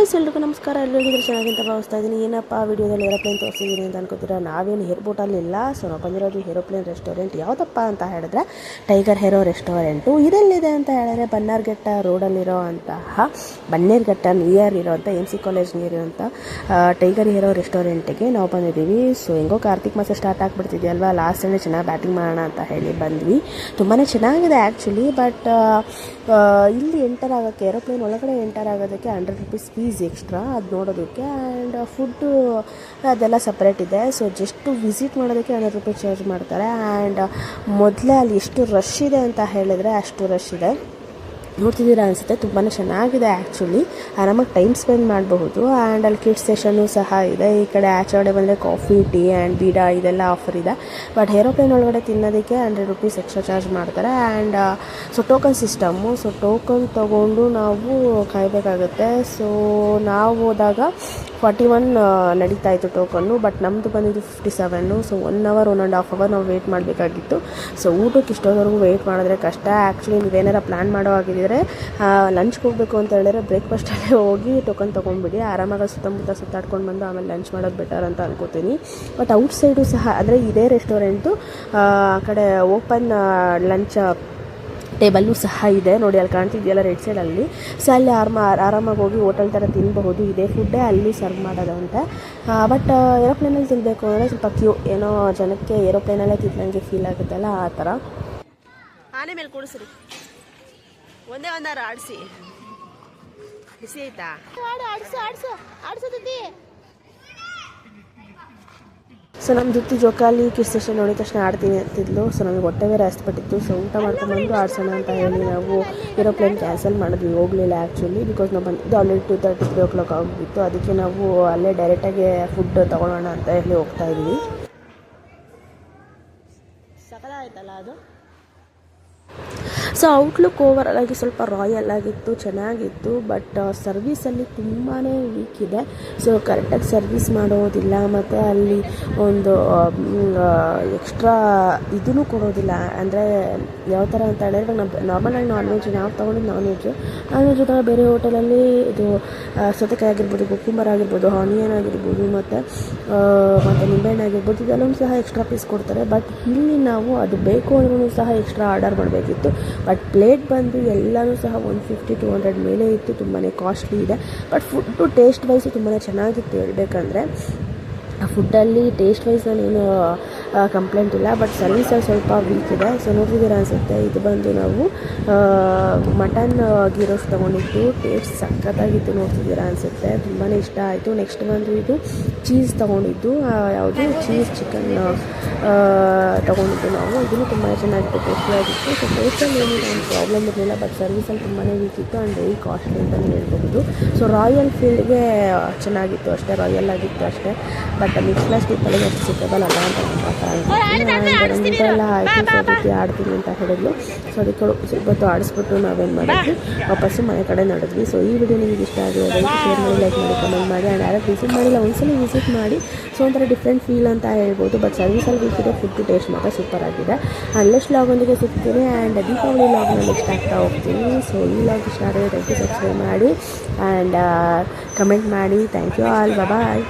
Guys ಎಲ್ರಿಗೂ ನಮಸ್ಕಾರ. ಎಲ್ಲರಿಗೂ ಚೆನ್ನಾಗಿಂತ ಭಾವಿಸ್ತಾ ಇದ್ದೀನಿ. ಏನಪ್ಪ ವಿಡಿಯೋದಲ್ಲಿ ಏರೋಪ್ಲೇನ್ ತೋರಿಸಿದ್ದೀನಿ ಅಂತ ಅನ್ಕೋತೀರಾ? ನಾವೇನು ಏರ್ಪೋರ್ಟಲ್ಲಿ ಇಲ್ಲ. ಸೊ ನಾವು ಬಂದಿರೋದು ಏರೋಪ್ಲೇನ್ ರೆಸ್ಟೋರೆಂಟ್. ಯಾವುದಪ್ಪ ಅಂತ ಹೇಳಿದ್ರೆ ಟೈಗರ್ ಹೇರೋ ರೆಸ್ಟೋರೆಂಟು. ಇದೆಲ್ಲಿದೆ ಅಂತ ಹೇಳಿದ್ರೆ ಬನ್ನರ್ಘಟ್ಟ ರೋಡಲ್ಲಿರೋ ಅಂತಹ ಬನ್ನೇರ್ಘಟ್ಟ ನಿಯರ್ ಇರೋಂಥ MC ಕಾಲೇಜ್ ನಿಯರ್ ಇರೋಂಥ ಟೈಗರ್ ಹೇರೋ ರೆಸ್ಟೋರೆಂಟಿಗೆ ನಾವು ಬಂದಿದ್ದೀವಿ. ಸೊ ಹೆಂಗೋ ಕಾರ್ತಿಕ್ ಮಾಸ ಸ್ಟಾರ್ಟ್ ಆಗಿಬಿಡ್ತಿದೆಯಲ್ವಾ, ಲಾಸ್ಟ್ ಟೈಮ್ ಚೆನ್ನಾಗಿ ಬ್ಯಾಟಿಂಗ್ ಮಾಡೋಣ ಅಂತ ಹೇಳಿ ಬಂದ್ವಿ. ತುಂಬಾ ಚೆನ್ನಾಗಿದೆ ಆ್ಯಕ್ಚುಲಿ. ಬಟ್ ಇಲ್ಲಿ ಎಂಟರ್ ಆಗೋಕ್ಕೆ, ಏರೋಪ್ಲೇನ್ ಒಳಗಡೆ ಎಂಟರ್ ಆಗೋದಕ್ಕೆ 100 ರೂಪೀಸ್ ಫೀಸ್ ಎಕ್ಸ್ಟ್ರಾ, ಅದು ನೋಡೋದಕ್ಕೆ. ಆ್ಯಂಡ್ ಫುಡ್ಡು ಅದೆಲ್ಲ ಸಪ್ರೇಟ್ ಇದೆ. ಸೊ ಜಸ್ಟು ವಿಸಿಟ್ ಮಾಡೋದಕ್ಕೆ 100 ರೂಪಾಯಿ ಚಾರ್ಜ್ ಮಾಡ್ತಾರೆ. ಆ್ಯಂಡ್ ಮೊದಲೇ ಅಲ್ಲಿ ಎಷ್ಟು ರಶ್ ಇದೆ ಅಂತ ಹೇಳಿದ್ರೆ ಅಷ್ಟು ರಶ್ ಇದೆ. ನೋಡ್ತಿದ್ದೀರಾ ಅನಿಸುತ್ತೆ. ತುಂಬಾ ಚೆನ್ನಾಗಿದೆ ಆ್ಯಕ್ಚುಲಿ. ಆರಾಮಾಗಿ ಟೈಮ್ ಸ್ಪೆಂಡ್ ಮಾಡಬಹುದು. ಆ್ಯಂಡ್ ಅಲ್ಲಿ ಕಿಡ್ಸ್ ಸೆಷನ್ನು ಸಹ ಇದೆ. ಈ ಕಡೆ ಆಚೆ ಬಂದರೆ ಕಾಫಿ, ಟೀ ಆ್ಯಂಡ್ ಬೀಡಾ ಇದೆಲ್ಲ ಆಫರ್ ಇದೆ. ಬಟ್ ಏರೋಪ್ಲೇನ್ ಒಳಗಡೆ ತಿನ್ನೋದಕ್ಕೆ 100 ರೂಪೀಸ್ ಎಕ್ಸ್ಟ್ರಾ ಚಾರ್ಜ್ ಮಾಡ್ತಾರೆ. And so token system. So token ತೊಗೊಂಡು ನಾವು ಕಾಯಬೇಕಾಗುತ್ತೆ. ಸೊ ನಾವು ಹೋದಾಗ 41 ನಡೀತಾ ಇತ್ತು ಟೋಕನ್ನು. ಬಟ್ ನಮ್ಮದು ಬಂದಿದ್ದು 57. ಸೊ 1 hour 1.5 hour ನಾವು ವೆಯ್ಟ್ ಮಾಡಬೇಕಾಗಿತ್ತು. ಸೊ ಊಟಕ್ಕೆ ಇಷ್ಟೊಂದವರೆಗೂ ವೆಯ್ಟ್ ಮಾಡಿದ್ರೆ ಕಷ್ಟ. ಆ್ಯಕ್ಚುಲಿ ನೀವೇನಾರ ಪ್ಲ್ಯಾನ್ ಮಾಡೋ ಆಗಿದ್ದರೆ ಲಂಚ್ಗೆ ಹೋಗಬೇಕು ಅಂತ ಹೇಳಿದ್ರೆ ಬ್ರೇಕ್ಫಾಸ್ಟಲ್ಲೇ ಹೋಗಿ ಟೋಕನ್ ತೊಗೊಂಡ್ಬಿಡಿ. ಆರಾಮಾಗಿ ಸುತ್ತಮುತ್ತ ಸುತ್ತಾಡ್ಕೊಂಡು ಬಂದು ಆಮೇಲೆ ಲಂಚ್ ಮಾಡೋದು ಬೆಟರ್ ಅಂತ ಅನ್ಕೋತೀನಿ. ಬಟ್ ಔಟ್ಸೈಡು ಸಹ ಅಂದರೆ ಇದೇ ರೆಸ್ಟೋರೆಂಟು ಆ ಕಡೆ ಓಪನ್ ಲಂಚ್ ಟೇಬಲ್ಲು ಸಹ ಇದೆ. ನೋಡಿ ಅಲ್ಲಿ ಕಾಣ್ತಿದೆಯಲ್ಲ ರೆಡ್ ಸೈಡಲ್ಲಿ. ಸೊ ಅಲ್ಲಿ ಆರಾಮಾಗಿ ಹೋಗಿ ಹೋಟೆಲ್ ಥರ ತಿನ್ನಬಹುದು. ಇದೇ ಫುಡ್ಡೇ ಅಲ್ಲಿ ಸರ್ವ್ ಮಾಡೋದಂತೆ. ಬಟ್ ಏರೋಪ್ಲೇನಲ್ಲಿ ತಿನ್ನಬೇಕು ಅಂದರೆ ಸ್ವಲ್ಪ ಕ್ಯೂ, ಏನೋ ಜನಕ್ಕೆ ಏರೋಪ್ಲೇನಲ್ಲೇ ತಿನ್ನಂಗೆ ಫೀಲ್ ಆಗುತ್ತಲ್ಲ ಆ ಥರ. ಆನೆ ಮೇಲೆ ಕೂಡಿಸ್ರಿ, ಒಂದೇ ಒಂದಾರು ಆಡಿಸಿ. ಬಿಸಿ ಆಯ್ತಾ? ಆಡಿಸೋದಿದ್ದಿ. ಸೊ ನಮ್ಮ ಜೊತೆ ಜೋಕಾಲಿ ಕಿಡ್ಸ್ ಸೆಷನ್ ನೋಡಿದ ತಕ್ಷಣ ಆಡ್ತೀನಿ ಅಂತಿದ್ಲು. ಸೊ ನಮಗೆ ಹೊಟ್ಟೆ ಬೇರೆ ಹಸ್ಬಿಟ್ಟಿತ್ತು. ಸೊ ಊಟ ಮಾಡ್ಕೊಂಡ್ಬಂದು ಆಡ್ಸೋಣ ಅಂತ ಹೇಳಿ ನಾವು ಏರೋಪ್ಲೇನ್ ಕ್ಯಾನ್ಸಲ್ ಮಾಡಿದ್ವಿ. ಹೋಗಲಿಲ್ಲ ಆ್ಯಕ್ಚುಲಿ. ಬಿಕಾಸ್ ನಾವು ಬಂದಿದ್ದು ಆಲ್ರೆಡಿ 2:30 3 o'clock ಆಗಿಬಿಟ್ಟು. ಅದಕ್ಕೆ ನಾವು ಅಲ್ಲೇ ಡೈರೆಕ್ಟಾಗಿ ಫುಡ್ ತೊಗೊಳ್ಳೋಣ ಅಂತ ಹೇಳಿ ಹೋಗ್ತಾ ಇದ್ವಿ. ಸಕಲ ಆಯ್ತಲ್ಲ ಅದು. ಸೊ ಔಟ್ಲುಕ್ ಓವರಾಲ್ ಆಗಿ ಸ್ವಲ್ಪ ರಾಯಲ್ ಆಗಿತ್ತು, ಚೆನ್ನಾಗಿತ್ತು. ಬಟ್ ಸರ್ವೀಸಲ್ಲಿ ತುಂಬಾ ವೀಕ್ ಇದೆ. ಸೊ ಕರೆಕ್ಟಾಗಿ ಸರ್ವೀಸ್ ಮಾಡೋದಿಲ್ಲ. ಮತ್ತು ಅಲ್ಲಿ ಒಂದು ಎಕ್ಸ್ಟ್ರಾ ಇದೂ ಕೊಡೋದಿಲ್ಲ. ಅಂದರೆ ಯಾವ ಥರ ಅಂತ ಹೇಳಿದ್ರೆ ನಾವು ನಾರ್ಮಲಾಗಿ ನಾನ್ ವೆಜ್ ನಾವು ತೊಗೊಂಡಿದ್ದು ನಾನ್ ವೆಜ್ ಜೊತೆ ಬೇರೆ ಹೋಟೆಲಲ್ಲಿ ಇದು ಸೌತೆಕಾಯಿ ಆಗಿರ್ಬೋದು, ಕುಕ್ಕುಂಬರ್ ಆಗಿರ್ಬೋದು, ಆನಿಯನ್ ಆಗಿರ್ಬೋದು, ಮತ್ತು ನಿಂಬೆಹಣ್ಣು ಆಗಿರ್ಬೋದು, ಇದೆಲ್ಲವೂ ಸಹ ಎಕ್ಸ್ಟ್ರಾ ಪೀಸ್ ಕೊಡ್ತಾರೆ. ಬಟ್ ಇಲ್ಲಿ ನಾವು ಅದು ಬೇಕು ಅಂದ್ರೂ ಸಹ ಎಕ್ಸ್ಟ್ರಾ ಆರ್ಡರ್ ಮಾಡಬೇಕಿತ್ತು. ಬಟ್ ಪ್ಲೇಟ್ ಬಂದು ಎಲ್ಲನೂ ಸಹ 150-200 ಮೇಲೆ ಇತ್ತು. ತುಂಬಾ ಕಾಸ್ಟ್ಲಿ ಇದೆ. ಬಟ್ ಫುಡ್ಡು ಟೇಸ್ಟ್ ವೈಸು ತುಂಬಾ ಚೆನ್ನಾಗಿತ್ತು ಹೇಳ್ಬೇಕಂದ್ರೆ. ಆ ಫುಡ್ಡಲ್ಲಿ ಟೇಸ್ಟ್ ವೈಸ್ ಏನು ಕಂಪ್ಲೇಂಟ್ ಇಲ್ಲ. ಬಟ್ ಸರ್ವಿಸಲ್ಲಿ ಸ್ವಲ್ಪ ವೀಕ್ ಇದೆ. ಸೊ ನೋಡಿದ್ದೀರ ಅನಿಸುತ್ತೆ. ಇದು ಬಂದು ನಾವು ಮಟನ್ ಗೀ ರೋಸ್ಟ್ ತೊಗೊಂಡಿದ್ದು. ಟೇಸ್ಟ್ ಸಖತ್ತಾಗಿತ್ತು. ನೋಡ್ತಿದ್ದೀರಾ ಅನಿಸುತ್ತೆ. ತುಂಬಾ ಇಷ್ಟ ಆಯಿತು. ನೆಕ್ಸ್ಟ್ ಬಂದು ಇದು ಚೀಸ್ ತೊಗೊಂಡಿದ್ದು. ಯಾವುದು ಚೀಸ್ ಚಿಕನ್ ತೊಗೊಂಡಿದ್ದು ನಾವು. ಇದನ್ನು ತುಂಬಾ ಚೆನ್ನಾಗಿತ್ತು, ಟೇಸ್ಟಿಯಾಗಿತ್ತು. ಸೊ ಟೇಸ್ಟಲ್ಲಿ ಏನಿಲ್ಲ, ಒಂದು ಪ್ರಾಬ್ಲಮ್ ಇರಲಿಲ್ಲ. ಬಟ್ ಸರ್ವಿಸಲ್ಲಿ ತುಂಬಾ ವೀಕ್ ಇತ್ತು ಆ್ಯಂಡ್ ವೆರಿ ಕಾಸ್ಟ್ಲಿ ಅಂತಲೇ ಹೇಳ್ಬಹುದು. ಸೊ ರಾಯಲ್ ಫೀಲ್ಡ್ಗೆ ಚೆನ್ನಾಗಿತ್ತು ಅಷ್ಟೇ, ರಾಯಲ್ ಆಗಿತ್ತು ಅಷ್ಟೇ. ಬಟ್ ಮಿಕ್ಸ್ ಕ್ಲಾಸ್ ಪೀಪಲ್ಗೆ ಅಷ್ಟು ಸೂಟೇಬಲ್ ಅಲ್ಲ ಅಂತ ಎಲ್ಲ ಆಯಿತು. ಸೊ ರೀತಿ ಆಡ್ತೀನಿ ಅಂತ ಹೇಳಿದ್ಲು. ಸೊ ಅದಕ್ಕೆ ಸ್ವಲ್ಪ ಹೊತ್ತು ಆಡಿಸ್ಬಿಟ್ಟು ನಾವೇನು ಮಾಡಿದ್ವಿ, ವಾಪಸ್ಸು ಮನೆ ಕಡೆ ನಡೆದ್ವಿ. ಸೊ ಈ ವಿಡಿಯೋ ನಿಮಗೆ ಇಷ್ಟ ಆಗಿದೆ ಶೇರ್ ಮಾಡಿ, ಲೈಕ್ ಮಾಡಿ, ಕಮೆಂಟ್ ಮಾಡಿ. ಆ್ಯಂಡ್ ಯಾರು ವಿಸಿಟ್ ಮಾಡಿಲ್ಲ ಒಂದ್ಸಲ ವಿಸಿಟ್ ಮಾಡಿ. ಸೊ ಒಂಥರ ಡಿಫ್ರೆಂಟ್ ಫೀಲ್ ಅಂತ ಹೇಳ್ಬೋದು. ಬಟ್ ಸರ್ವಿಸಲ್ಲಿ ವೀಕಿದೆ, ಫುಡ್ ಟೇಸ್ಟ್ ಮಾತ್ರ ಸೂಪರ್ ಆಗಿದೆ. ನೆಕ್ಸ್ಟ್ ಲಾಗೊಂದಿಗೆ ಸಿಗ್ತೀನಿ. ಆ್ಯಂಡ್ ದೀಪಾವಳಿ ಲಾಗ್ನ ನೆಕ್ಸ್ಟ್ ಆಗ್ತಾ ಹೋಗ್ತೀನಿ. ಸೊ ಈ ಲಾಗ್ ಇಷ್ಟ ಆದರೆ ದಯವಿಟ್ಟು ಸಬ್ಸ್ಕ್ರೈಬ್ ಮಾಡಿ ಆ್ಯಂಡ್ ಕಮೆಂಟ್ ಮಾಡಿ. Thank you all. ಬಾಯ್.